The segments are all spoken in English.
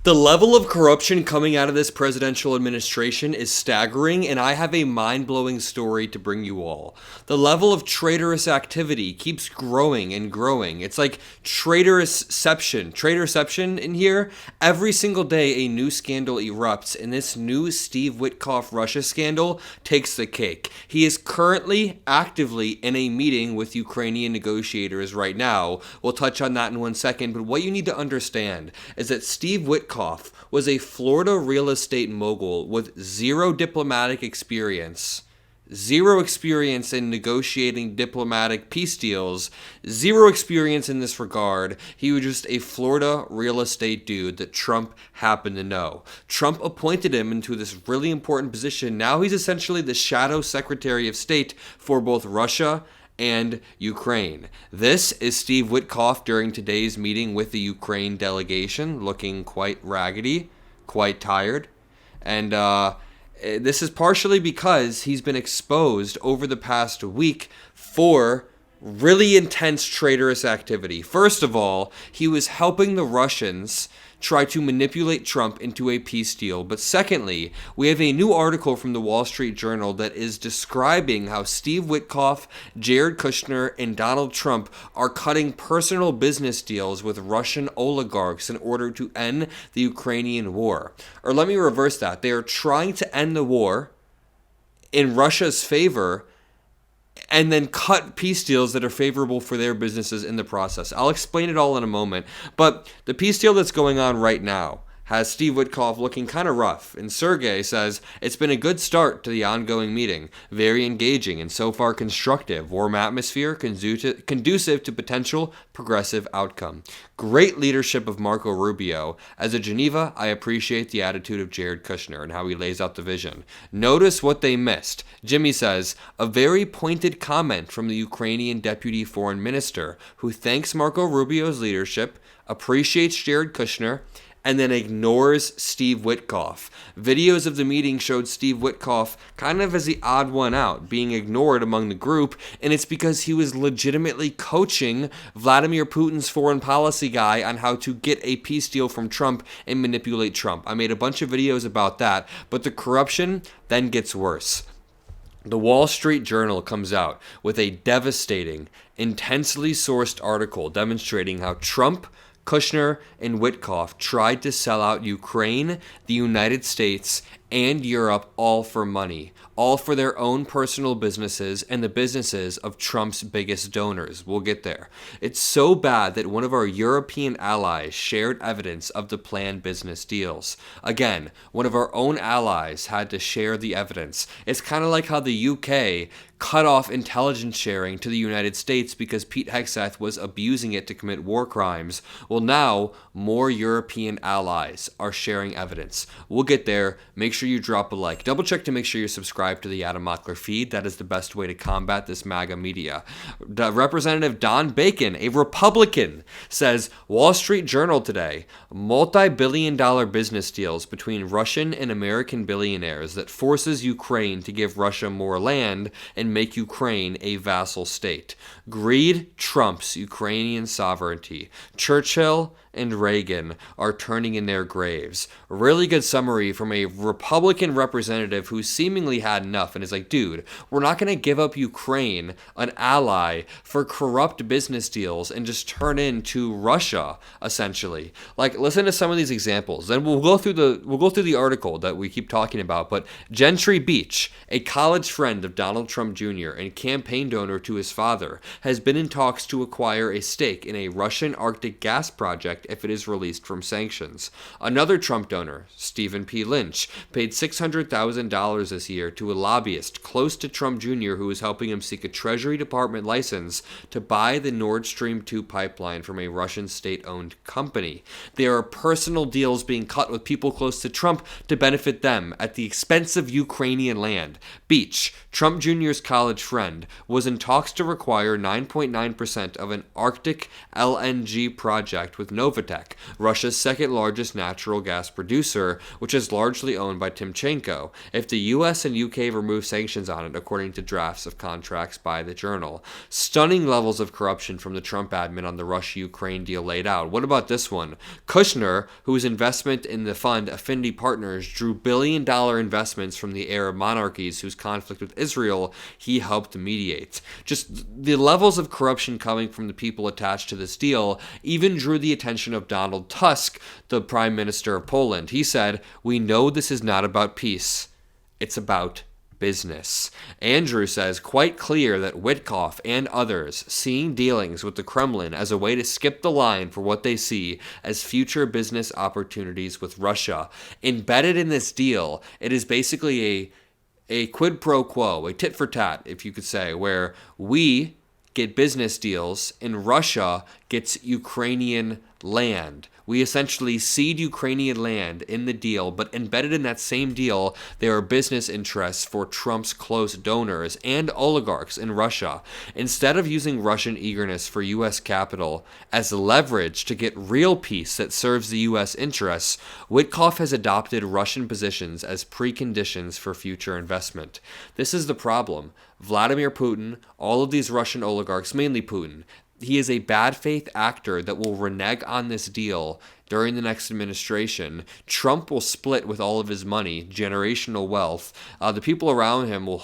The level of corruption coming out of this presidential administration is staggering, and I have a mind-blowing story to bring you all. The level of traitorous activity keeps growing and growing. It's like traitorception in here. Every single day a new scandal erupts, and this new Steve Witkoff Russia scandal takes the cake. He is currently actively in a meeting with Ukrainian negotiators right now. We'll touch on that in 1 second, but what you need to understand is that Steve Witkoff was a Florida real estate mogul with zero diplomatic experience. Zero experience in negotiating diplomatic peace deals. Zero experience in this regard. He was just a Florida real estate dude that Trump happened to know. Trump appointed him into this really important position. Now he's essentially the shadow Secretary of State for both Russia and Ukraine. This is Steve Witkoff during today's meeting with the Ukraine delegation, looking quite raggedy, quite tired. And this is partially because he's been exposed over the past week for really intense traitorous activity. First of all, he was helping the Russians try to manipulate Trump into a peace deal. But secondly, we have a new article from the Wall Street Journal that is describing how Steve Witkoff, Jared Kushner, and Donald Trump are cutting personal business deals with Russian oligarchs in order to end the Ukrainian war. Or let me reverse that. They are trying to end the war in Russia's favor and then cut peace deals that are favorable for their businesses in the process. I'll explain it all in a moment, but the peace deal that's going on right now has Steve Witkoff looking kind of rough, and Sergey says it's been a good start to the ongoing meeting, very engaging and so far constructive, warm atmosphere, conducive to potential progressive outcome. Great leadership of Marco Rubio. As a Geneva, I appreciate the attitude of Jared Kushner and how he lays out the vision. Notice what they missed. Jimmy says, a very pointed comment from the Ukrainian deputy foreign minister, who thanks Marco Rubio's leadership, appreciates Jared Kushner, and then ignores Steve Witkoff. Videos of the meeting showed Steve Witkoff kind of as the odd one out, being ignored among the group, and it's because he was legitimately coaching Vladimir Putin's foreign policy guy on how to get a peace deal from Trump and manipulate Trump. I made a bunch of videos about that, but the corruption then gets worse. The Wall Street Journal comes out with a devastating, intensely sourced article demonstrating how Trump, Kushner, and Witkoff tried to sell out Ukraine, the United States, and Europe all for money, all for their own personal businesses and the businesses of Trump's biggest donors. We'll get there. It's so bad that one of our European allies shared evidence of the planned business deals. Again, one of our own allies had to share the evidence. It's kind of like how the UK cut off intelligence sharing to the United States because Pete Hegseth was abusing it to commit war crimes. Well, now more European allies are sharing evidence. We'll get there. Make sure you drop a like. Double check to make sure you're subscribed to the Adam Mockler feed. That is the best way to combat this MAGA media. Representative Don Bacon, a Republican, says Wall Street Journal today, multi-billion-dollar business deals between Russian and American billionaires that forces Ukraine to give Russia more land and make Ukraine a vassal state. Greed trumps Ukrainian sovereignty. Churchill and Reagan are turning in their graves. A really good summary from a Republican representative who seemingly had enough and is like, dude, we're not going to give up Ukraine, an ally, for corrupt business deals and just turn into Russia, essentially. Like, listen to some of these examples. Then we'll go through the article that we keep talking about. But Gentry Beach, a college friend of Donald Trump Jr. and campaign donor to his father, has been in talks to acquire a stake in a Russian Arctic gas project if it is released from sanctions. Another Trump donor, Stephen P. Lynch, paid $600,000 this year to a lobbyist close to Trump Jr. who is helping him seek a Treasury Department license to buy the Nord Stream 2 pipeline from a Russian state-owned company. There are personal deals being cut with people close to Trump to benefit them at the expense of Ukrainian land. Beach, Trump Jr.'s college friend, was in talks to acquire 9.9% of an Arctic LNG project with no Novatek, Russia's second largest natural gas producer, which is largely owned by Timchenko, if the US and UK remove sanctions on it, according to drafts of contracts by the Journal. Stunning levels of corruption from the Trump admin on the Russia-Ukraine deal laid out. What about this one? Kushner, whose investment in the fund Affinity Partners drew billion-dollar investments from the Arab monarchies whose conflict with Israel he helped mediate. Just the levels of corruption coming from the people attached to this deal even drew the attention of Donald Tusk, the Prime Minister of Poland. He said, "We know this is not about peace. It's about business." Andrew says quite clear that Witkoff and others seeing dealings with the Kremlin as a way to skip the line for what they see as future business opportunities with Russia. Embedded in this deal, it is basically a quid pro quo, a tit for tat, if you could say, where we get business deals and Russia gets Ukrainian land. We essentially cede Ukrainian land in the deal, but embedded in that same deal, there are business interests for Trump's close donors and oligarchs in Russia. Instead of using Russian eagerness for U.S. capital as leverage to get real peace that serves the U.S. interests, Witkoff has adopted Russian positions as preconditions for future investment. This is the problem. Vladimir Putin, all of these Russian oligarchs, mainly Putin, he is a bad faith actor that will renege on this deal during the next administration. Trump will split with all of his money, generational wealth. The people around him will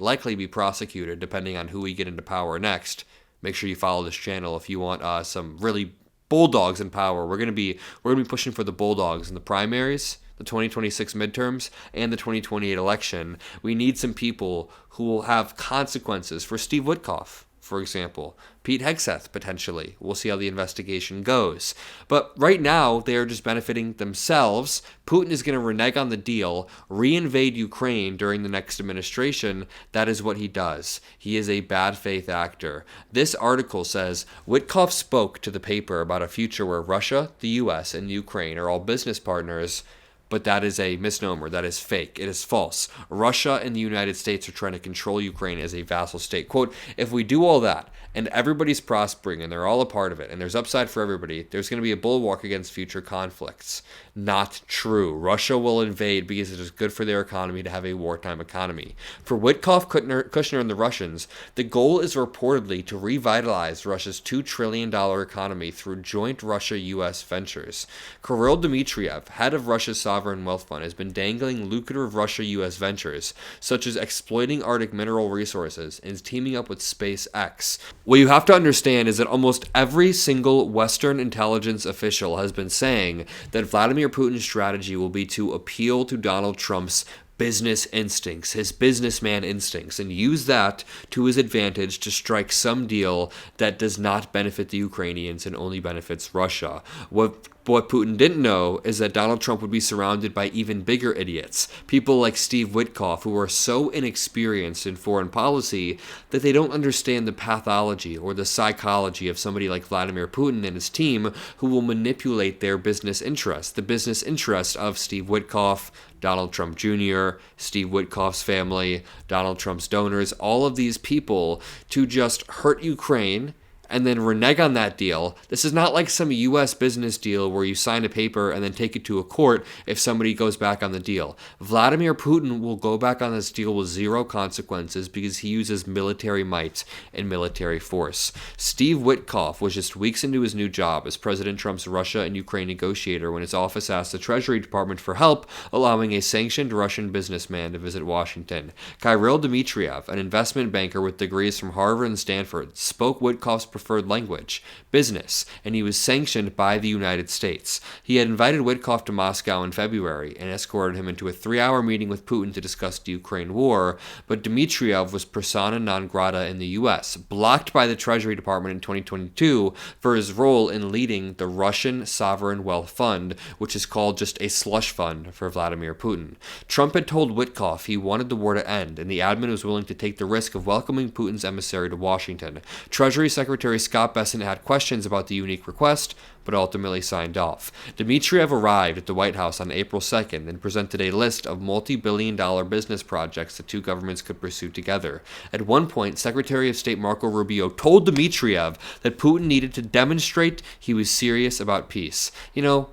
likely be prosecuted depending on who we get into power next. Make sure you follow this channel if you want some really bulldogs in power. We're gonna be pushing for the bulldogs in the primaries, the 2026 midterms, and the 2028 election. We need some people who will have consequences for Steve Witkoff, for example. Pete Hegseth, potentially. We'll see how the investigation goes. But right now, they are just benefiting themselves. Putin is going to renege on the deal, reinvade Ukraine during the next administration. That is what he does. He is a bad faith actor. This article says, Witkoff spoke to the paper about a future where Russia, the US, and Ukraine are all business partners. But that is a misnomer. That is fake. It is false. Russia and the United States are trying to control Ukraine as a vassal state. Quote, if we do all that and everybody's prospering and they're all a part of it and there's upside for everybody, there's going to be a bulwark against future conflicts. Not true. Russia will invade because it is good for their economy to have a wartime economy. For Witkoff, Kushner, and the Russians, the goal is reportedly to revitalize Russia's $2 trillion economy through joint Russia-U.S. ventures. Kirill Dmitriev, head of Russia's sovereign wealth fund, has been dangling lucrative Russia-U.S. ventures, such as exploiting Arctic mineral resources and teaming up with SpaceX. What you have to understand is that almost every single Western intelligence official has been saying that Vladimir Putin's strategy will be to appeal to Donald Trump's business instincts, his businessman instincts, and use that to his advantage to strike some deal that does not benefit the Ukrainians and only benefits Russia. What Putin didn't know is that Donald Trump would be surrounded by even bigger idiots, people like Steve Witkoff, who are so inexperienced in foreign policy that they don't understand the pathology or the psychology of somebody like Vladimir Putin and his team, who will manipulate their business interests, the business interest of Steve Witkoff, Donald Trump Jr., Steve Witkoff's family, Donald Trump's donors, all of these people to just hurt Ukraine and then renege on that deal. This is not like some U.S. business deal where you sign a paper and then take it to a court if somebody goes back on the deal. Vladimir Putin will go back on this deal with zero consequences because he uses military might and military force. Steve Witkoff was just weeks into his new job as President Trump's Russia and Ukraine negotiator when his office asked the Treasury Department for help, allowing a sanctioned Russian businessman to visit Washington. Kirill Dmitriev, an investment banker with degrees from Harvard and Stanford, spoke Witkoff's preferred language, business, and he was sanctioned by the United States. He had invited Witkoff to Moscow in February and escorted him into a 3-hour meeting with Putin to discuss the Ukraine war, but Dmitriev was persona non grata in the U.S., blocked by the Treasury Department in 2022 for his role in leading the Russian Sovereign Wealth Fund, which is called just a slush fund for Vladimir Putin. Trump had told Witkoff he wanted the war to end, and the admin was willing to take the risk of welcoming Putin's emissary to Washington. Treasury Secretary Secretary Scott Bessent had questions about the unique request, but ultimately signed off. Dmitriev arrived at the White House on April 2nd and presented a list of multi-billion-dollar business projects the two governments could pursue together. At one point, Secretary of State Marco Rubio told Dmitriev that Putin needed to demonstrate he was serious about peace. You know,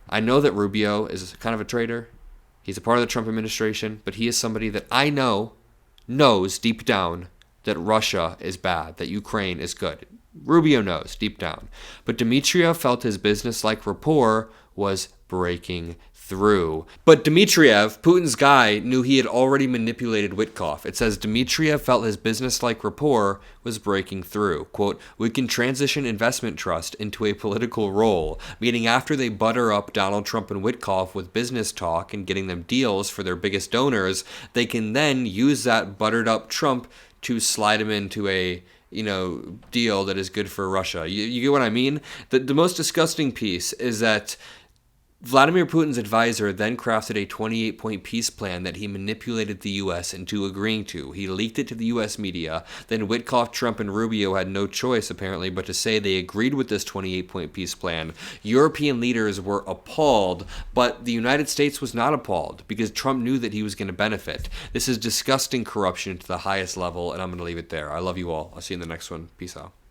I know that Rubio is kind of a traitor. He's a part of the Trump administration, but he is somebody that I know knows deep down that Russia is bad, that Ukraine is good. Rubio knows deep down. But Dmitriev felt his business-like rapport was breaking through. But Dmitriev, Putin's guy, knew he had already manipulated Witkoff. It says Dmitriev felt his business-like rapport was breaking through. Quote, "We can transition investment trust into a political role," meaning after they butter up Donald Trump and Witkoff with business talk and getting them deals for their biggest donors, they can then use that buttered up Trump to slide him into a deal that is good for Russia. You get what I mean? The most disgusting piece is that Vladimir Putin's advisor then crafted a 28-point peace plan that he manipulated the U.S. into agreeing to. He leaked it to the U.S. media. Then Witkoff, Trump, and Rubio had no choice, apparently, but to say they agreed with this 28-point peace plan. European leaders were appalled, but the United States was not appalled because Trump knew that he was going to benefit. This is disgusting corruption to the highest level, and I'm going to leave it there. I love you all. I'll see you in the next one. Peace out.